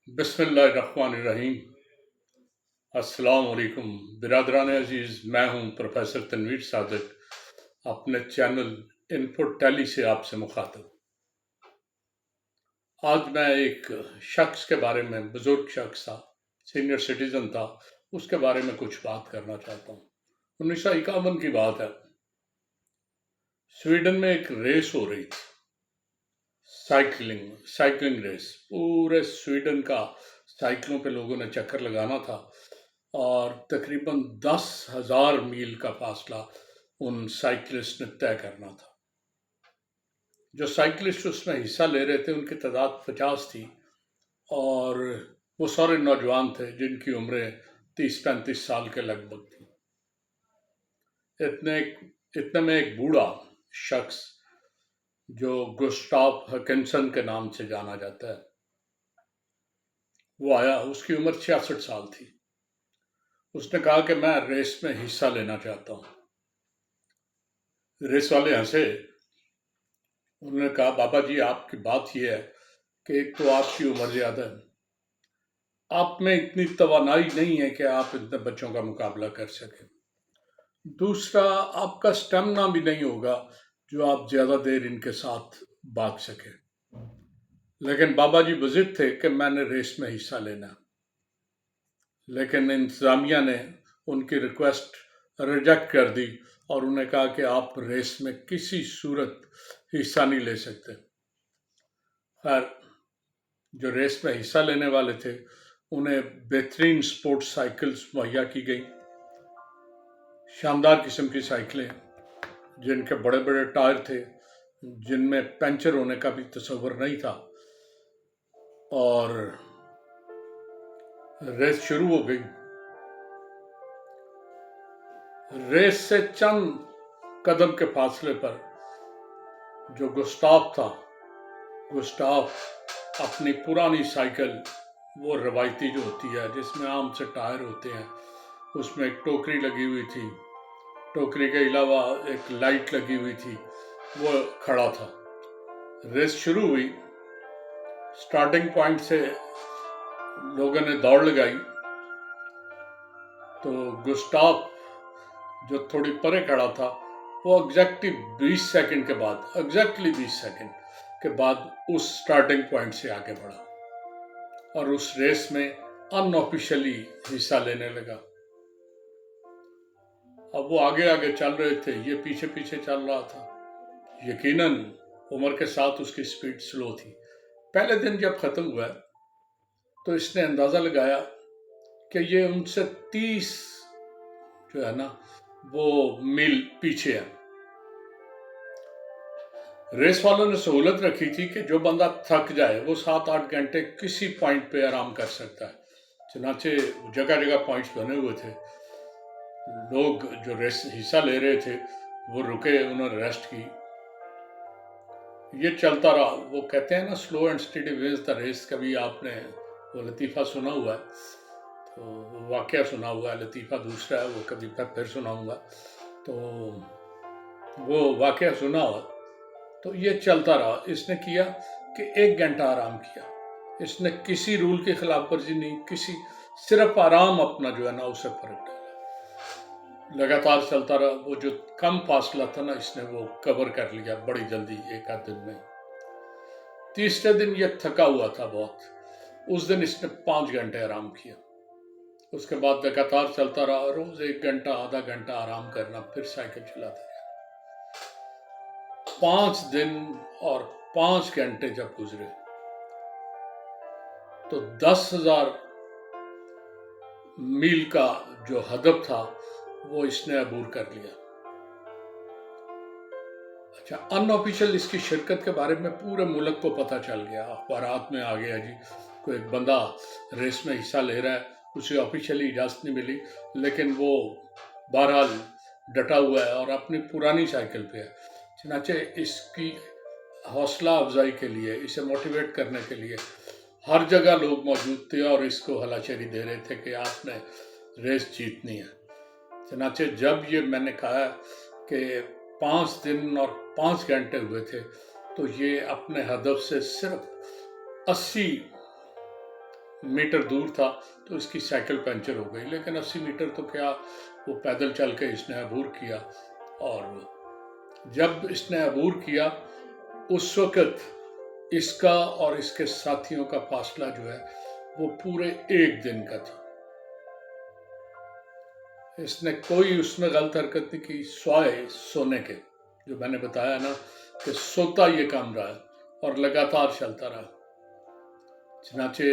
बिस्मिल्लाहिर्रहमानिर्रहीम। अस्सलाम वालेकुम बिरादरान अजीज़, मैं हूं प्रोफेसर तनवीर सादिक अपने चैनल इनपुट टैली से आपसे मुखातब। आज मैं एक शख्स के बारे में, बुजुर्ग शख्स था, सीनियर सिटीजन था, उसके बारे में कुछ बात करना चाहता हूँ। 1951 की बात है। स्वीडन में एक रेस हो रही थी, साइकिलिंग रेस। पूरे स्वीडन का साइकिलों पे लोगों ने चक्कर लगाना था और तकरीबन 10,000 मील का फासला उन साइकिलिस्ट ने तय करना था। जो साइकिलिस्ट उसमें हिस्सा ले रहे थे उनकी तादाद 50 थी और वो सारे नौजवान थे जिनकी उम्रें 30-35 साल के लगभग थी। इतने में एक बूढ़ा शख्स जो गुस्टाव हकिंसन के नाम से जाना जाता है, वो आया। उसकी उम्र 66 साल थी। उसने कहा कि मैं रेस में हिस्सा लेना चाहता हूँ। रेस वाले हंसे। उन्होंने कहा, बाबा जी, आपकी बात यह है कि एक तो आपकी उम्र ज़्यादा है, आप में इतनी तवानाई नहीं है कि आप इतने बच्चों का मुकाबला कर सकें। दूसरा, आपका स्टेमिना भी नहीं होगा जो आप ज़्यादा देर इनके साथ भाग सकें। लेकिन बाबा जी बुज़िद थे कि मैंने रेस में हिस्सा लेना। लेकिन इंतज़ामिया ने उनकी रिक्वेस्ट रिजेक्ट कर दी और उन्हें कहा कि आप रेस में किसी सूरत हिस्सा नहीं ले सकते। खैर, जो रेस में हिस्सा लेने वाले थे उन्हें बेहतरीन स्पोर्ट्स साइकिल्स मुहैया की गई, शानदार किस्म की साइकिलें जिनके बड़े बड़े टायर थे, जिनमें पंचर होने का भी तस्वर नहीं था। और रेस शुरू हो गई। रेस से चंद कदम के फासले पर जो गुस्ताव अपनी पुरानी साइकिल, वो रवायती जो होती है जिसमें आम से टायर होते हैं, उसमें एक टोकरी लगी हुई थी, टोकरी के अलावा एक लाइट लगी हुई थी, वो खड़ा था। रेस शुरू हुई। स्टार्टिंग पॉइंट से लोगों ने दौड़ लगाई तो गुस्ताव जो थोड़ी परे खड़ा था वो एग्जैक्टली 20 सेकंड के बाद उस स्टार्टिंग पॉइंट से आगे बढ़ा और उस रेस में अनऑफिशियली हिस्सा लेने लगा। अब वो आगे आगे चल रहे थे, ये पीछे पीछे चल रहा था। यकीनन उम्र के साथ उसकी स्पीड स्लो थी। पहले दिन जब खत्म हुआ तो इसने अंदाजा लगाया कि ये उनसे 30 जो है ना वो मील पीछे है। रेस वालों ने सहूलत रखी थी कि जो बंदा थक जाए वो 7-8 घंटे किसी पॉइंट पे आराम कर सकता है। चनाचे जगह जगह पॉइंट्स बने हुए थे। लोग जो रेस हिस्सा ले रहे थे वो रुके, उन्होंने रेस्ट की। ये चलता रहा। वो कहते हैं ना, slow and steady wins the race. कभी आपने वो लतीफ़ा सुना हुआ है, तो वाक़या सुना हुआ है। लतीफ़ा दूसरा है, वो कभी फिर सुनाऊंगा। तो वो वाक़या सुना हुआ। तो ये चलता रहा। इसने किया कि 1 घंटा आराम किया। इसने किसी रूल की खिलाफ वर्जी नहीं, सिर्फ आराम अपना जो है ना उसे फर्क डाला। लगातार चलता रहा। वो जो कम फासला था ना, इसने वो कवर कर लिया बड़ी जल्दी, एक आध दिन में। तीसरे दिन ये थका हुआ था बहुत। उस दिन इसने 5 घंटे आराम किया। उसके बाद लगातार चलता रहा। रोज 1 घंटा, आधा घंटा आराम करना, फिर साइकिल चलाता रहा। 5 दिन और 5 घंटे जब गुजरे तो 10,000 मील का जो हदफ था वो इसने अबूर कर लिया। अच्छा, अनऑफिशियल इसकी शिरकत के बारे में पूरे मुल्क को पता चल गया, अखबारात में आ गया जी, कोई एक बंदा रेस में हिस्सा ले रहा है, उसे ऑफिशियली इजाज़त नहीं मिली, लेकिन वो बहरहाल डटा हुआ है और अपनी पुरानी साइकिल पे है। चनाचे इसकी हौसला अफजाई के लिए, इसे मोटिवेट करने के लिए हर जगह लोग मौजूद थे और इसको हलाशेरी दे रहे थे कि आपने रेस जीतनी है। चनाचे जब ये मैंने कहा कि 5 दिन और 5 घंटे हुए थे, तो ये अपने हदफ से सिर्फ 80 मीटर दूर था तो इसकी साइकिल पंचर हो गई, लेकिन 80 मीटर तो क्या, वो पैदल चल के इसने अबूर किया। और जब इसने अबूर किया उस वक़्त इसका और इसके साथियों का फासला जो है वो पूरे एक दिन का था। इसने कोई उसमें गलत हरकत नहीं की, स्वाए सोने के, जो मैंने बताया ना कि सोता ये काम रहा है और लगातार चलता रहा। चनाचे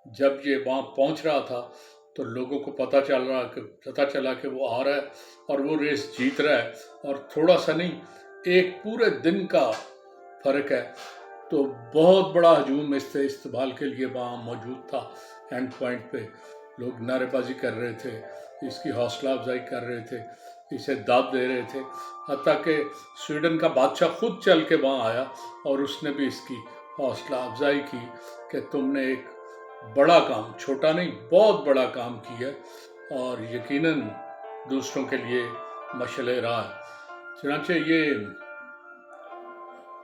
जब ये वहाँ पहुँच रहा था तो लोगों को पता चला कि वो आ रहा है और वो रेस जीत रहा है, और थोड़ा सा नहीं, एक पूरे दिन का फर्क है। तो बहुत बड़ा हजूम इस्तकबाल के लिए वहाँ मौजूद था। एंड पॉइंट पे लोग नारेबाजी कर रहे थे, इसकी हौसला अफजाई कर रहे थे, इसे दाद दे रहे थे। हत्ता कि स्वीडन का बादशाह खुद चल के वहाँ आया और उसने भी इसकी हौसला अफजाई की कि तुमने एक बड़ा काम, छोटा नहीं बहुत बड़ा काम किया और यकीनन दूसरों के लिए मशअले राह है। चनाचे ये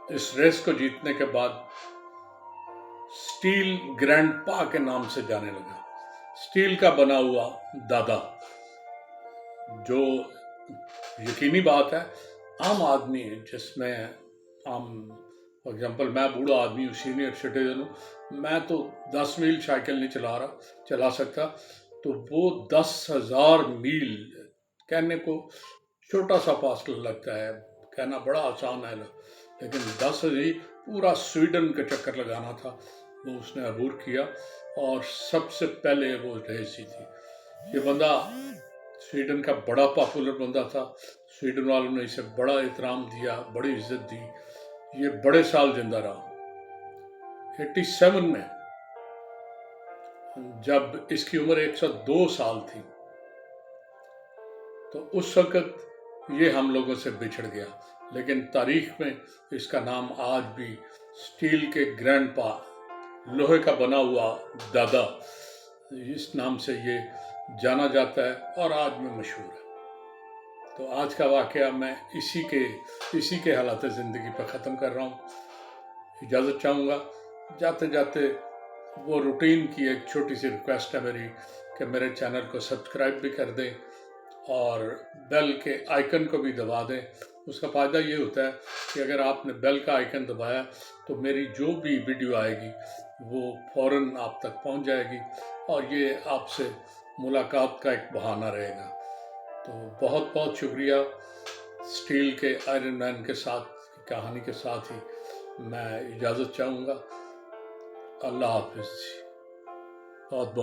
इस रेस को जीतने के बाद स्टील ग्रैंडपा के नाम से जाने लगा। स्टील का बना हुआ दादा, जो यकीनी बात है आम आदमी जिसमें आम, फॉर एग्जांपल मैं बूढ़ा आदमी हूँ, सीनियर सिटीजन हूँ, मैं तो 10 मील साइकिल नहीं चला सकता, तो वो 10,000 मील कहने को छोटा सा फासला लगता है, कहना बड़ा आसान है, लेकिन 10,000 पूरा स्वीडन का चक्कर लगाना था, वो उसने अबूर किया और सबसे पहले वो रेस जीती। ये बंदा स्वीडन का बड़ा पॉपुलर बंदा था, स्वीडन वालों ने इसे बड़ा एहतराम दिया, बड़ी इज्जत दी, ये बड़े साल जिंदा रहा। 87 में जब इसकी उम्र 102 साल थी तो उस वक़्त ये हम लोगों से बिछड़ गया, लेकिन तारीख में इसका नाम आज भी स्टील के ग्रैंडपा, लोहे का बना हुआ दादा, इस नाम से ये जाना जाता है और आज में मशहूर है। तो आज का वाक़या मैं इसी के हालात ज़िंदगी पर ख़त्म कर रहा हूँ। इजाज़त चाहूँगा। जाते जाते वो रूटीन की एक छोटी सी रिक्वेस्ट है मेरी कि मेरे चैनल को सब्सक्राइब भी कर दें और बेल के आइकन को भी दबा दें। उसका फ़ायदा ये होता है कि अगर आपने बेल का आइकन दबाया तो मेरी जो भी वीडियो आएगी वो फ़ौरन आप तक पहुंच जाएगी और ये आपसे मुलाकात का एक बहाना रहेगा। तो बहुत बहुत शुक्रिया। स्टील के आयरन मैन के साथ कहानी के साथ ही मैं इजाज़त चाहूँगा। अल्लाह हाफ़िज़। बहुत बहुत